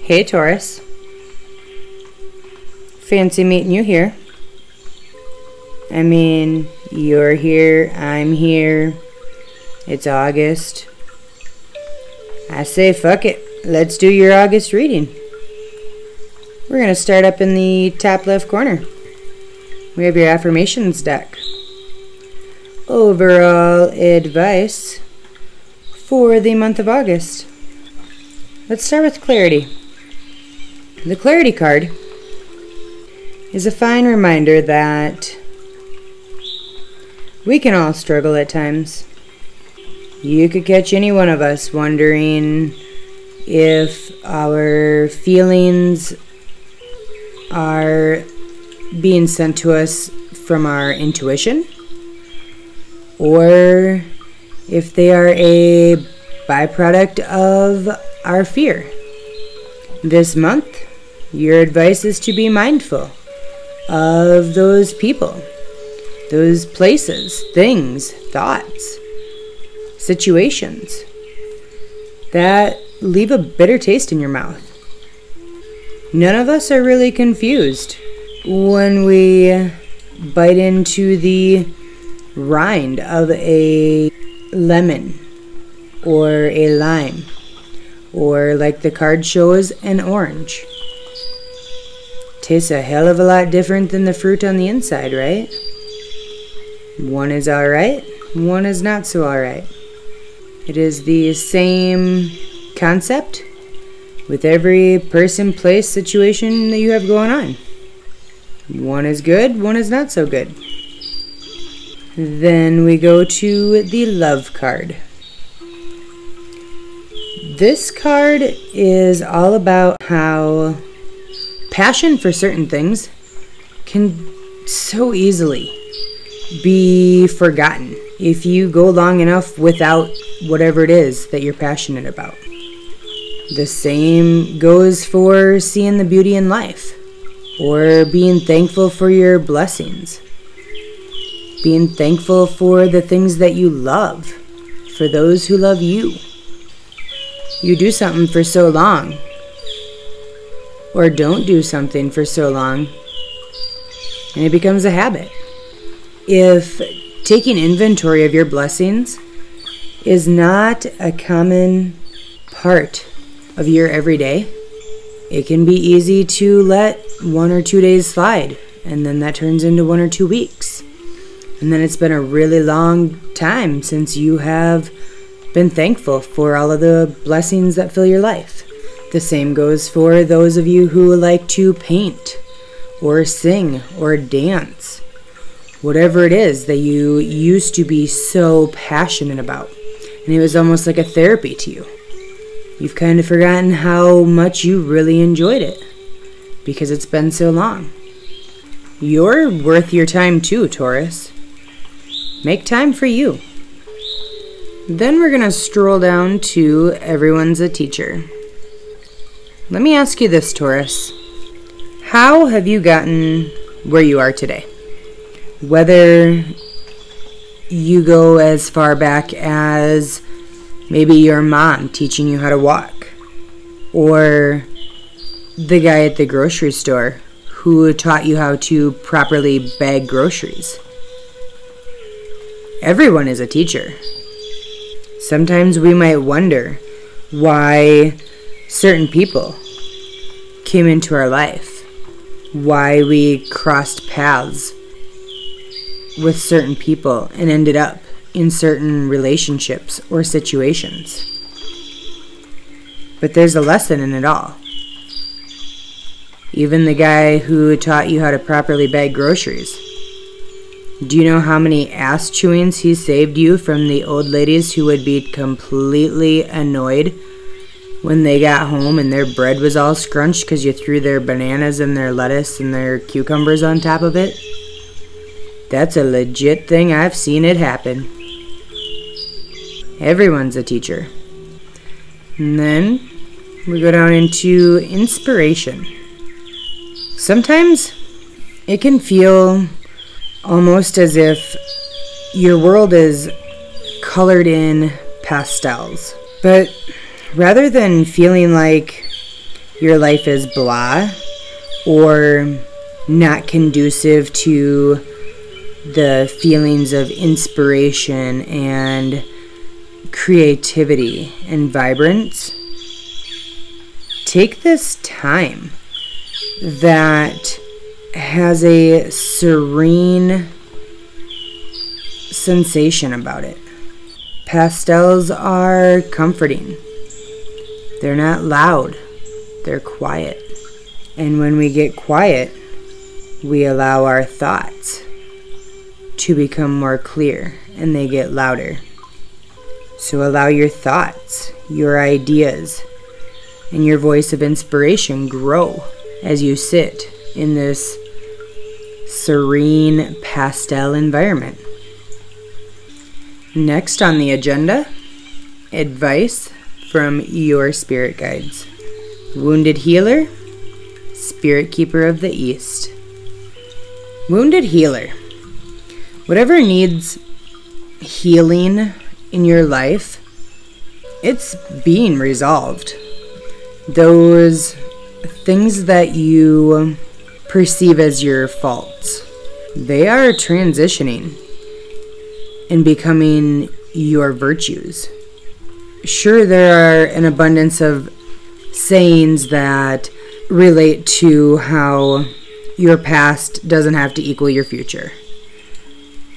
Hey Taurus, fancy meeting you here. I mean, you're here, I'm here, it's August. I say fuck it, let's do your August reading. We're going to start up in the top left corner. We have your affirmations deck. Overall advice for the month of August. Let's start with clarity. The clarity card is a fine reminder that we can all struggle at times. You could catch any one of us wondering if our feelings are being sent to us from our intuition, or if they are a byproduct of our fear. This month, your advice is to be mindful of those people, those places, things, thoughts, situations that leave a bitter taste in your mouth. None of us are really confused when we bite into the rind of a lemon or a lime, or like the card shows, an orange. Tastes a hell of a lot different than the fruit on the inside, right? One is alright, one is not so alright. It is the same concept with every person, place, situation that you have going on. One is good, one is not so good. Then we go to the love card. This card is all about how passion for certain things can so easily be forgotten if you go long enough without whatever it is that you're passionate about. The same goes for seeing the beauty in life, or being thankful for your blessings, being thankful for the things that you love, for those who love you. You do something for so long, or don't do something for so long, and it becomes a habit. If taking inventory of your blessings is not a common part of your everyday, it can be easy to let 1 or 2 days slide, and then that turns into 1 or 2 weeks. And then it's been a really long time since you have been thankful for all of the blessings that fill your life. The same goes for those of you who like to paint, or sing, or dance. Whatever it is that you used to be so passionate about, and it was almost like a therapy to you. You've kind of forgotten how much you really enjoyed it because it's been so long. You're worth your time too, Taurus. Make time for you. Then we're going to stroll down to everyone's a teacher. Let me ask you this, Taurus. How have you gotten where you are today? Whether you go as far back as maybe your mom teaching you how to walk, or the guy at the grocery store who taught you how to properly bag groceries. Everyone is a teacher. Sometimes we might wonder why certain people came into our life, why we crossed paths with certain people and ended up in certain relationships or situations. But there's a lesson in it all. Even the guy who taught you how to properly bag groceries. Do you know how many ass chewings he saved you from the old ladies who would be completely annoyed when they got home and their bread was all scrunched because you threw their bananas and their lettuce and their cucumbers on top of it? That's a legit thing. I've seen it happen. Everyone's a teacher. And then we go down into inspiration. Sometimes it can feel almost as if your world is colored in pastels. But rather than feeling like your life is blah or not conducive to the feelings of inspiration and creativity and vibrance, take this time that has a serene sensation about it. Pastels are comforting. They're not loud. They're quiet. And when we get quiet, we allow our thoughts to become more clear, and they get louder. So allow your thoughts, your ideas, and your voice of inspiration grow as you sit in this serene pastel environment. Next on the agenda, advice from your spirit guides. Wounded healer, spirit keeper of the East. Wounded healer. Whatever needs healing in your life, it's being resolved. Those things that you perceive as your faults, they are transitioning and becoming your virtues. Sure, there are an abundance of sayings that relate to how your past doesn't have to equal your future.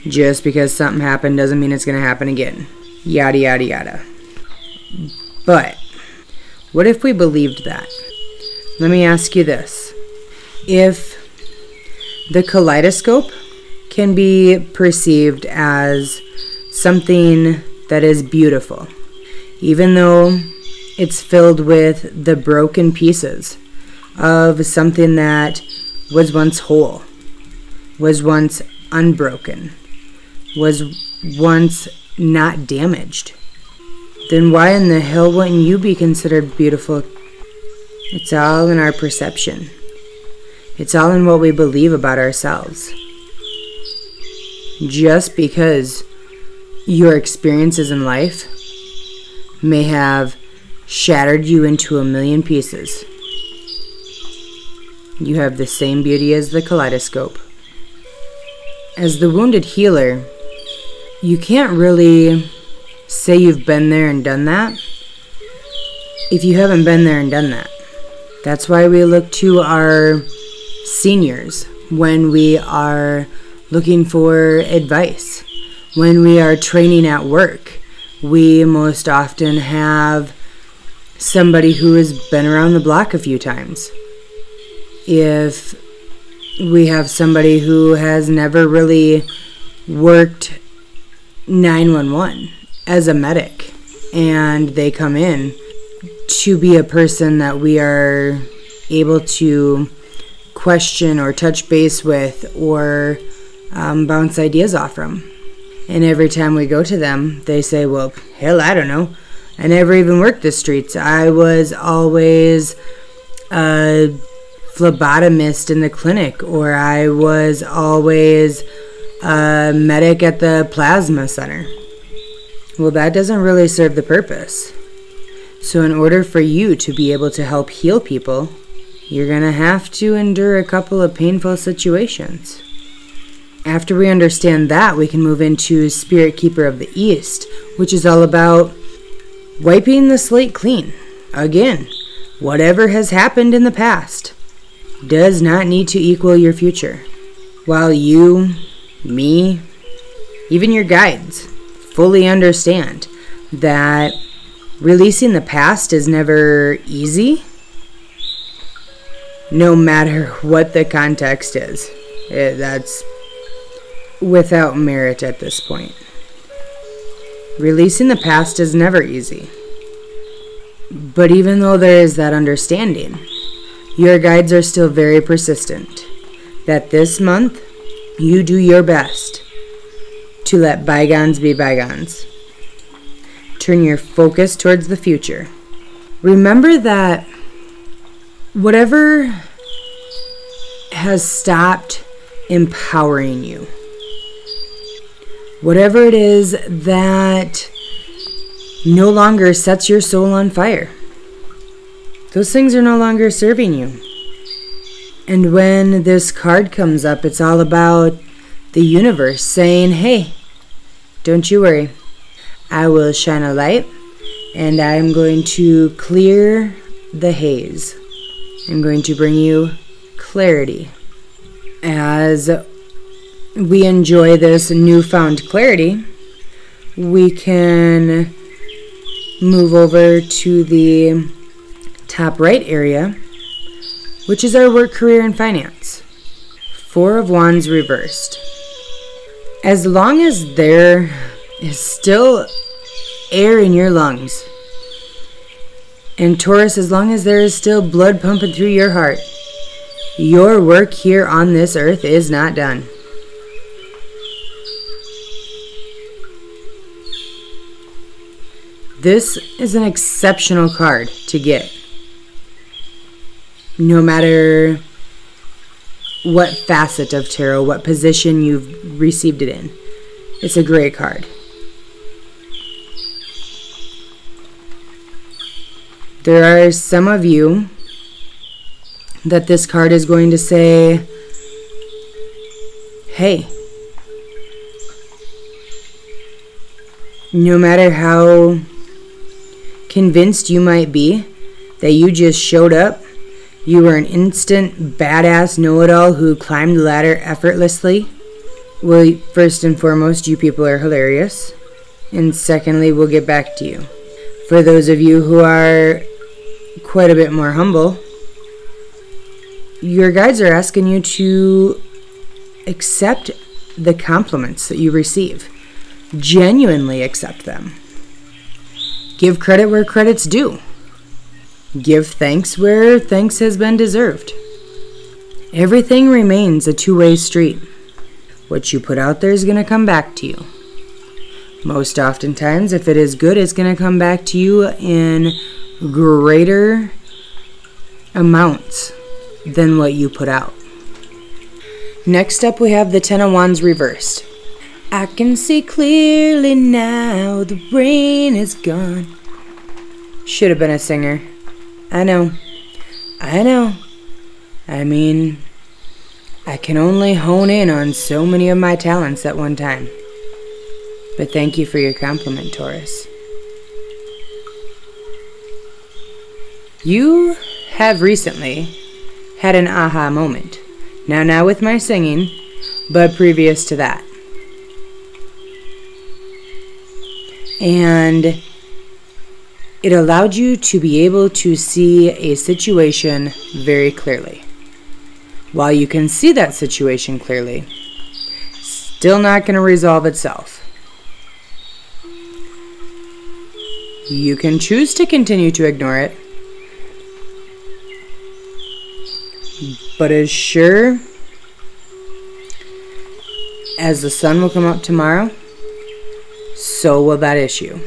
Just because something happened doesn't mean it's going to happen again. Yada, yada, yada. But what if we believed that? Let me ask you this. If the kaleidoscope can be perceived as something that is beautiful, even though it's filled with the broken pieces of something that was once whole, was once unbroken, was once not damaged, then why in the hell wouldn't you be considered beautiful? It's all in our perception. It's all in what we believe about ourselves. Just because your experiences in life may have shattered you into a million pieces, you have the same beauty as the kaleidoscope. As the wounded healer, you can't really say you've been there and done that if you haven't been there and done that. That's why we look to our seniors when we are looking for advice. When we are training at work, we most often have somebody who has been around the block a few times. If we have somebody who has never really worked 911 as a medic, and they come in to be a person that we are able to question or touch base with or bounce ideas off from. And every time we go to them, they say, well, hell, I don't know. I never even worked the streets. I was always a phlebotomist in the clinic, or I was always a medic at the plasma center. Well, that doesn't really serve the purpose. So in order for you to be able to help heal people, you're going to have to endure a couple of painful situations. After we understand that, we can move into Spirit Keeper of the East, which is all about wiping the slate clean. Again, whatever has happened in the past does not need to equal your future. While you, me, even your guides fully understand that releasing the past is never easy, no matter what the context is. That's without merit at this point. Releasing the past is never easy. But even though there is that understanding, your guides are still very persistent that this month you do your best to let bygones be bygones. Turn your focus towards the future. Remember that whatever has stopped empowering you, whatever it is that no longer sets your soul on fire, those things are no longer serving you. And when this card comes up, it's all about the universe saying, hey, don't you worry. I will shine a light, and I'm going to clear the haze. I'm going to bring you clarity. As we enjoy this newfound clarity, we can move over to the top right area, which is our work, career, and finance. Four of Wands reversed. As long as there is still air in your lungs, and Taurus, as long as there is still blood pumping through your heart, your work here on this earth is not done. This is an exceptional card to get. No matter what facet of tarot, what position you've received it in, it's a great card. There are some of you that this card is going to say, hey, no matter how convinced you might be that you just showed up, you were an instant badass know-it-all who climbed the ladder effortlessly. Well, first and foremost, you people are hilarious. And secondly, we'll get back to you. For those of you who are quite a bit more humble, your guides are asking you to accept the compliments that you receive. Genuinely accept them. Give credit where credit's due. Give thanks where thanks has been deserved. Everything remains a two-way street. What you put out there is going to come back to you. Most oftentimes, if it is good, it's going to come back to you in greater amounts than what you put out. Next up, we have the Ten of Wands reversed. I can see clearly now, the rain is gone. Should have been a singer. I know. I mean, I can only hone in on so many of my talents at one time. But thank you for your compliment, Taurus. You have recently had an aha moment. Now with my singing, but previous to that. And it allowed you to be able to see a situation very clearly. While you can see that situation clearly, still not going to resolve itself. You can choose to continue to ignore it, but as sure as the sun will come up tomorrow, so will that issue.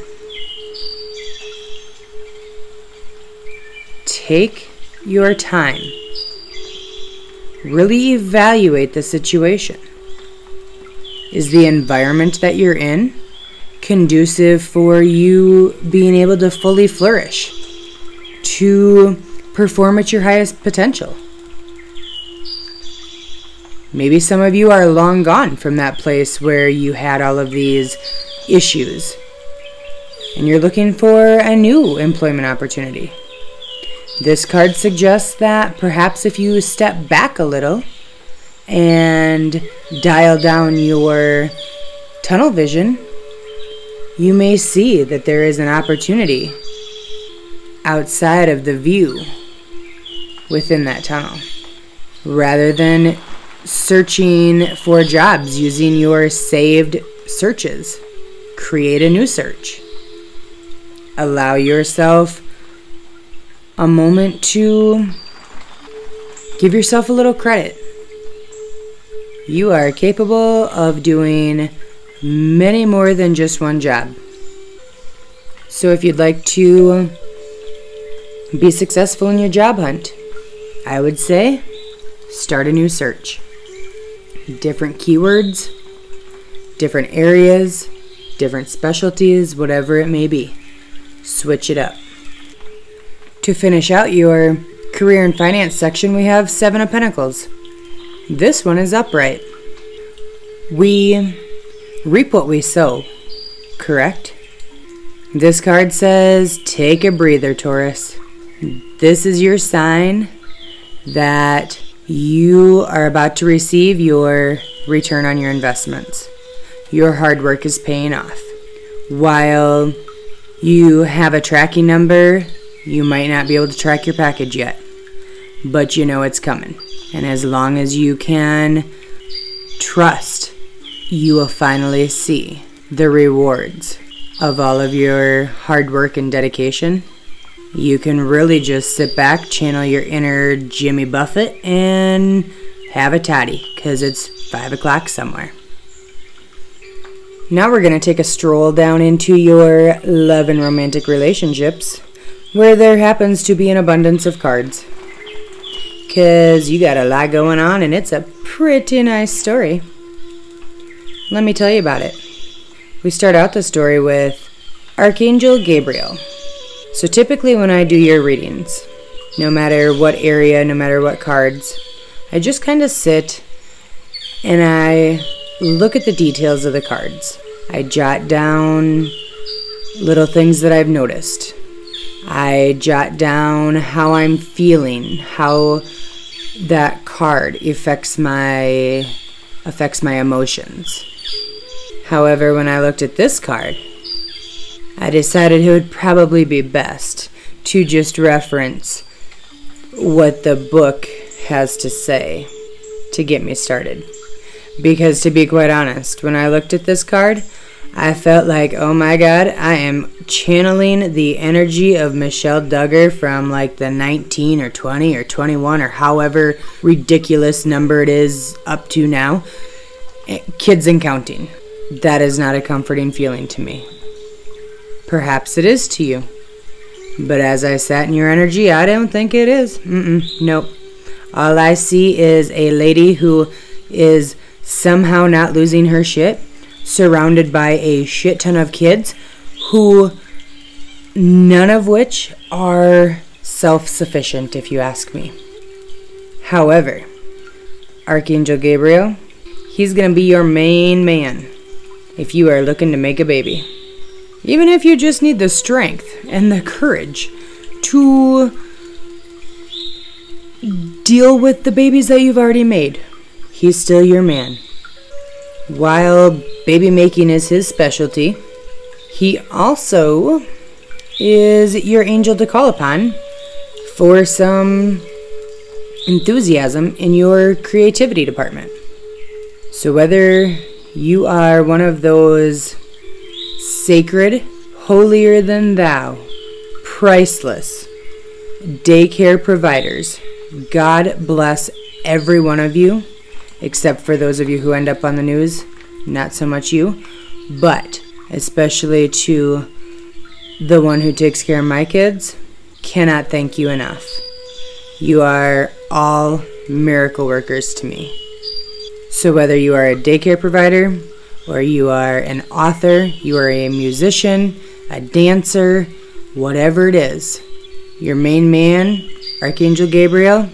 Take your time. Really evaluate the situation. Is the environment that you're in conducive for you being able to fully flourish, to perform at your highest potential? Maybe some of you are long gone from that place where you had all of these issues, and you're looking for a new employment opportunity. This card suggests that perhaps if you step back a little and dial down your tunnel vision, you may see that there is an opportunity outside of the view within that tunnel. Rather than searching for jobs using your saved searches, create a new search. Allow yourself a moment to give yourself a little credit. You are capable of doing many more than just one job. So if you'd like to be successful in your job hunt, I would say start a new search. Different keywords, different areas, different specialties, whatever it may be. Switch it up. To finish out your career and finance section, we have Seven of Pentacles. This one is upright. We reap what we sow, correct? This card says, take a breather, Taurus. This is your sign that you are about to receive your return on your investments. Your hard work is paying off. While you have a tracking number, you might not be able to track your package yet, but you know it's coming. And as long as you can trust, you will finally see the rewards of all of your hard work and dedication. You can really just sit back, channel your inner Jimmy Buffett, and have a toddy, because it's 5 o'clock somewhere. Now we're going to take a stroll down into your love and romantic relationships, where there happens to be an abundance of cards. Because you got a lot going on, and it's a pretty nice story. Let me tell you about it. We start out the story with Archangel Gabriel. So typically when I do your readings, no matter what area, no matter what cards, I just kind of sit and I look at the details of the cards. I jot down little things that I've noticed. I jot down how I'm feeling, how that card affects my emotions. However, when I looked at this card, I decided it would probably be best to just reference what the book has to say to get me started. Because to be quite honest, when I looked at this card, I felt like, oh my God, I am channeling the energy of Michelle Duggar from like the 19 or 20 or 21 or however ridiculous number it is up to now. Kids and counting. That is not a comforting feeling to me. Perhaps it is to you. But as I sat in your energy, I don't think it is. Nope. All I see is a lady who is somehow not losing her shit, surrounded by a shit ton of kids who, none of which are self-sufficient, if you ask me. However, Archangel Gabriel, he's going to be your main man if you are looking to make a baby. Even if you just need the strength and the courage to deal with the babies that you've already made, he's still your man. While baby making is his specialty, he also is your angel to call upon for some enthusiasm in your creativity department. So whether you are one of those sacred, holier than thou, priceless daycare providers, God bless every one of you, except for those of you who end up on the news, not so much you, but especially to the one who takes care of my kids, cannot thank you enough. You are all miracle workers to me. So whether you are a daycare provider, or you are an author, you are a musician, a dancer, whatever it is, your main man, Archangel Gabriel,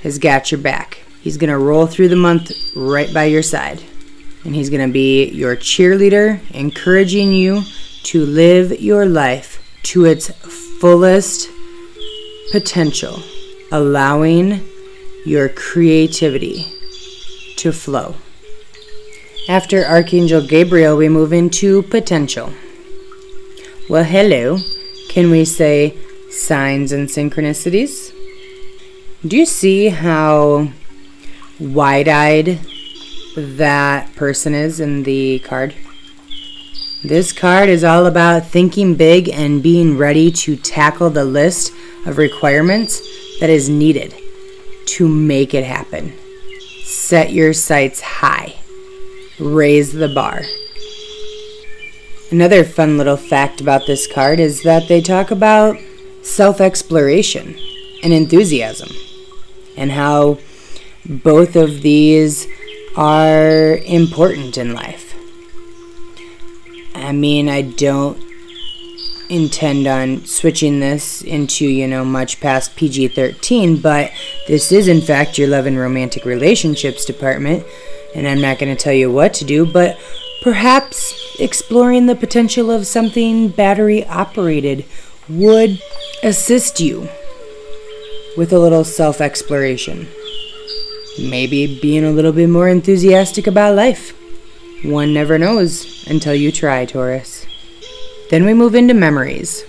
has got your back. He's going to roll through the month right by your side. And he's going to be your cheerleader, encouraging you to live your life to its fullest potential, allowing your creativity to flow. After Archangel Gabriel, we move into potential. Well, hello. Can we say signs and synchronicities? Do you see how wide-eyed that person is in the card? This card is all about thinking big and being ready to tackle the list of requirements that is needed to make it happen. Set your sights high. Raise the bar. Another fun little fact about this card is that they talk about self-exploration and enthusiasm, and how both of these are important in life. I mean, I don't intend on switching this into, much past PG-13, but this is in fact your love and romantic relationships department, and I'm not going to tell you what to do, but perhaps exploring the potential of something battery operated would assist you with a little self-exploration. Maybe being a little bit more enthusiastic about life. One never knows until you try, Taurus. Then we move into memories.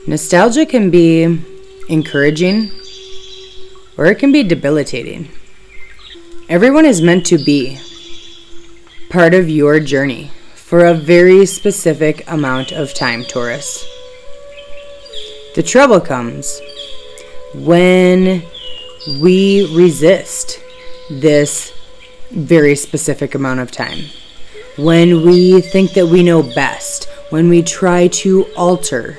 Nostalgia can be encouraging, or it can be debilitating. Everyone is meant to be part of your journey for a very specific amount of time, Taurus. The trouble comes when we resist this very specific amount of time. When we think that we know best, when we try to alter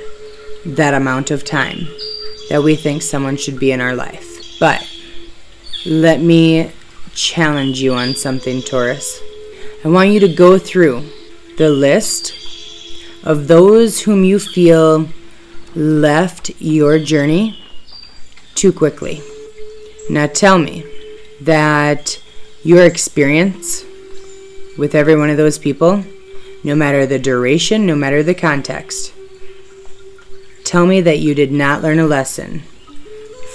that amount of time that we think someone should be in our life. But let me challenge you on something, Taurus. I want you to go through the list of those whom you feel left your journey too quickly. Now tell me that your experience with every one of those people, no matter the duration, no matter the context, tell me that you did not learn a lesson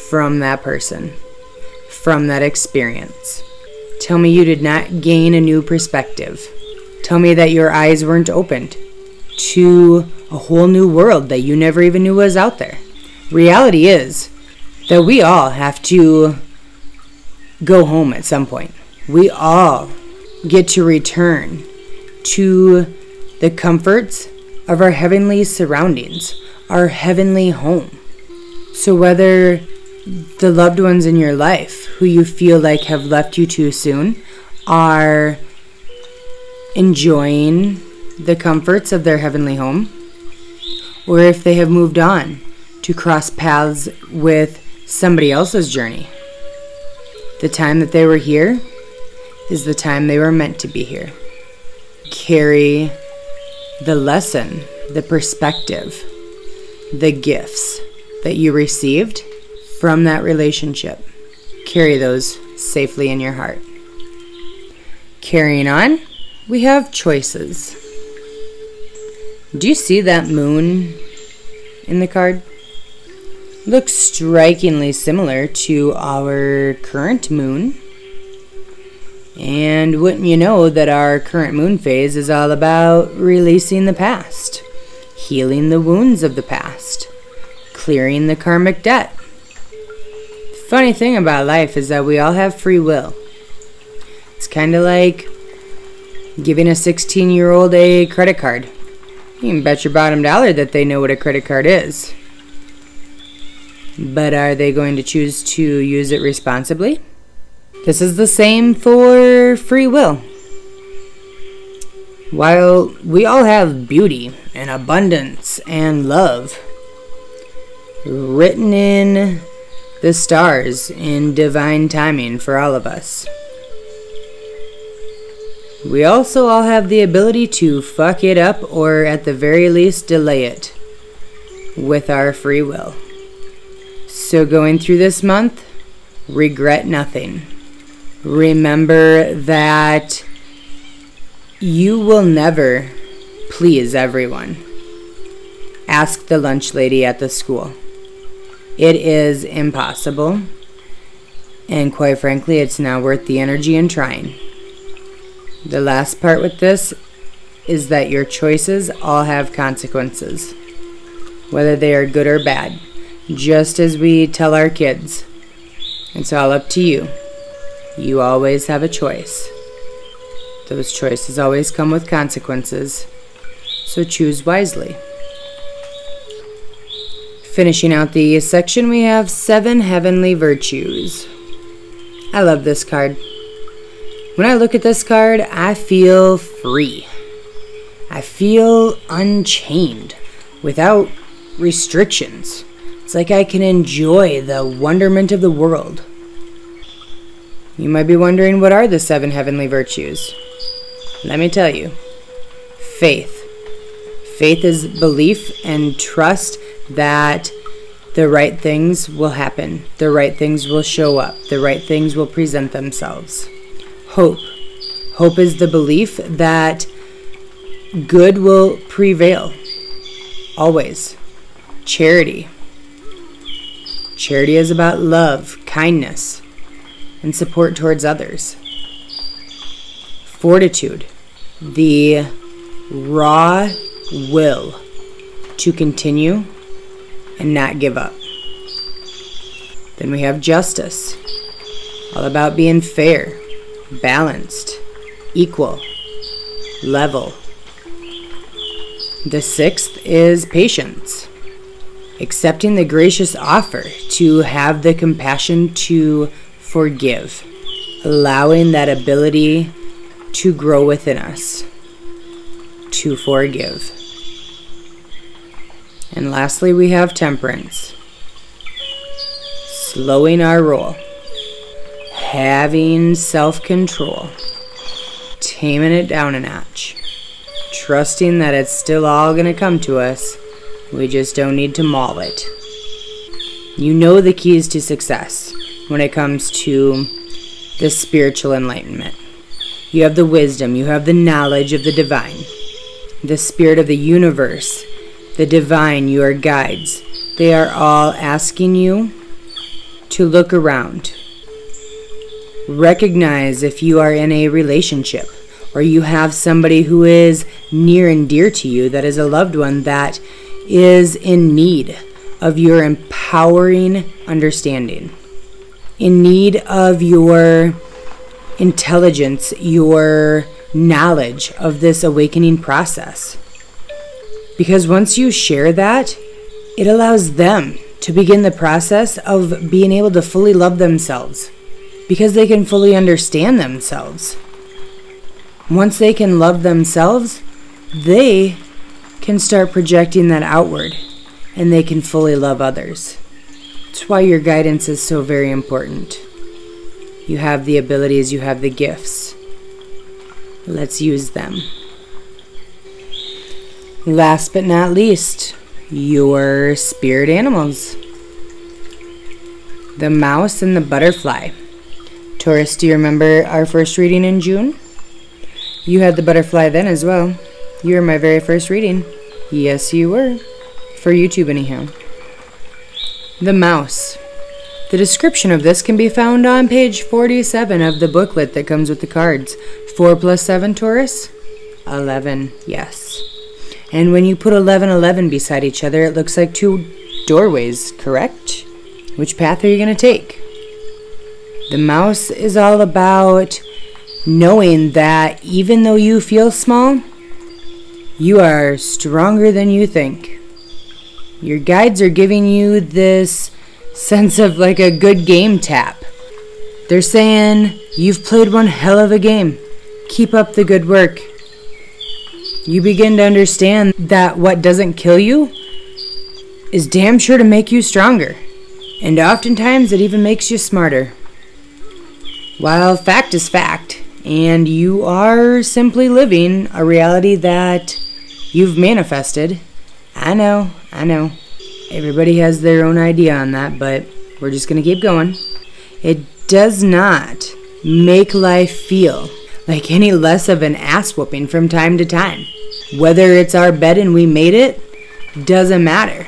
from that person, from that experience. Tell me you did not gain a new perspective. Tell me that your eyes weren't opened to a whole new world that you never even knew was out there. Reality is that we all have to go home at some point. We all get to return to the comforts of our heavenly surroundings, our heavenly home. So whether the loved ones in your life who you feel like have left you too soon are enjoying the comforts of their heavenly home, or if they have moved on to cross paths with somebody else's journey, the time that they were here is the time they were meant to be here. Carry the lesson, the perspective, the gifts that you received from that relationship. Carry those safely in your heart. Carrying on, we have choices. Do you see that moon in the card? Looks strikingly similar to our current moon. And wouldn't you know that our current moon phase is all about releasing the past, healing the wounds of the past, clearing the karmic debt. Funny thing about life is that we all have free will. It's kind of like giving a 16-year-old a credit card. You can bet your bottom dollar that they know what a credit card is. But are they going to choose to use it responsibly? This is the same for free will. While we all have beauty and abundance and love written in the stars in divine timing for all of us, we also all have the ability to fuck it up, or at the very least delay it with our free will. So going through this month, regret nothing. Remember that you will never please everyone. Ask the lunch lady at the school. It is impossible, and quite frankly, it's not worth the energy in trying. The last part with this is that your choices all have consequences, whether they are good or bad, just as we tell our kids. It's all up to you. You always have a choice. Those choices always come with consequences, so choose wisely. Finishing out the section, we have 7 Heavenly Virtues. I love this card. When I look at this card, I feel free. I feel unchained, without restrictions. It's like I can enjoy the wonderment of the world. You might be wondering, what are the 7 heavenly virtues? Let me tell you. Faith. Faith is belief and trust that the right things will happen. The right things will show up. The right things will present themselves. Hope. Hope is the belief that good will prevail. Always. Charity. Charity is about love, kindness, and support towards others. Fortitude. The raw will to continue and not give up. Then we have justice, all about being fair, balanced, equal, level. The sixth is patience, accepting the gracious offer to have the compassion to forgive, allowing that ability to grow within us, to forgive. And lastly, we have temperance. Slowing our roll. Having self-control. Taming it down a notch. Trusting that it's still all going to come to us. We just don't need to maul it. You know the keys to success when it comes to the spiritual enlightenment. You have the wisdom. You have the knowledge of the divine. The spirit of the universe. The divine, your guides, they are all asking you to look around. Recognize if you are in a relationship or you have somebody who is near and dear to you, that is a loved one that is in need of your empowering understanding, in need of your intelligence, your knowledge of this awakening process. Because once you share that, it allows them to begin the process of being able to fully love themselves. Because they can fully understand themselves. Once they can love themselves, they can start projecting that outward. And they can fully love others. That's why your guidance is so very important. You have the abilities, you have the gifts. Let's use them. Last but not least, your spirit animals. The mouse and the butterfly. Taurus, do you remember our first reading in June? You had the butterfly then as well. You were my very first reading. Yes, you were. For YouTube anyhow. The mouse. The description of this can be found on page 47 of the booklet that comes with the cards. 4 plus 7, Taurus? 11, yes. And when you put 11, 11 beside each other, it looks like two doorways, correct? Which path are you going to take? The mouse is all about knowing that even though you feel small, you are stronger than you think. Your guides are giving you this sense of like a good game tap. They're saying, you've played one hell of a game. Keep up the good work. You begin to understand that what doesn't kill you is damn sure to make you stronger. And oftentimes it even makes you smarter. While fact is fact, and you are simply living a reality that you've manifested. I know. Everybody has their own idea on that, but we're just going to keep going. It does not make life feel like any less of an ass whooping from time to time. Whether it's our bed and we made it, doesn't matter.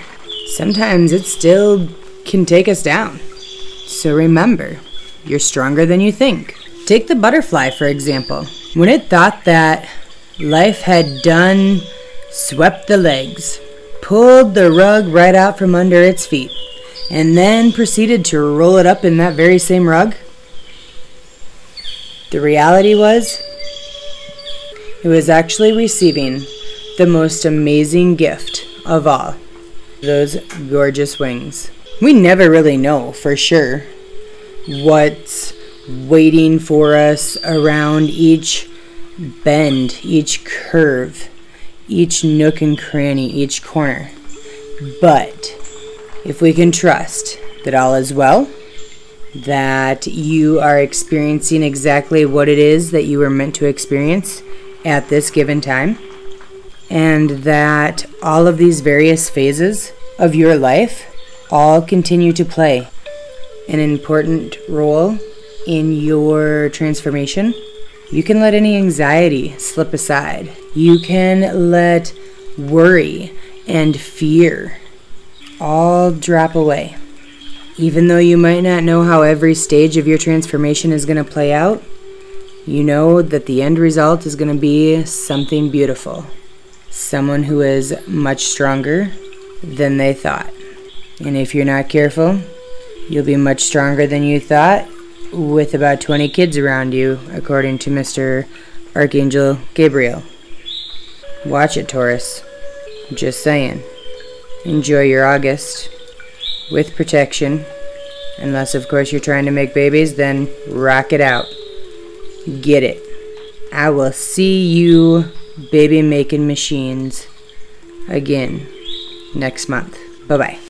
Sometimes it still can take us down. So remember, you're stronger than you think. Take the butterfly, for example. When it thought that life had done swept the legs, pulled the rug right out from under its feet, and then proceeded to roll it up in that very same rug, the reality was, it was actually receiving the most amazing gift of all, those gorgeous wings. We never really know for sure what's waiting for us around each bend, each curve, each nook and cranny, each corner. But if we can trust that all is well, that you are experiencing exactly what it is that you were meant to experience at this given time, and that all of these various phases of your life all continue to play an important role in your transformation. You can let any anxiety slip aside. You can let worry and fear all drop away. Even though you might not know how every stage of your transformation is going to play out, you know that the end result is going to be something beautiful. Someone who is much stronger than they thought. And if you're not careful, you'll be much stronger than you thought with about 20 kids around you, according to Mr. Archangel Gabriel. Watch it, Taurus. Just saying. Enjoy your August with protection. Unless, of course, you're trying to make babies, then rock it out. Get it. I will see you baby-making machines again next month. Bye-bye.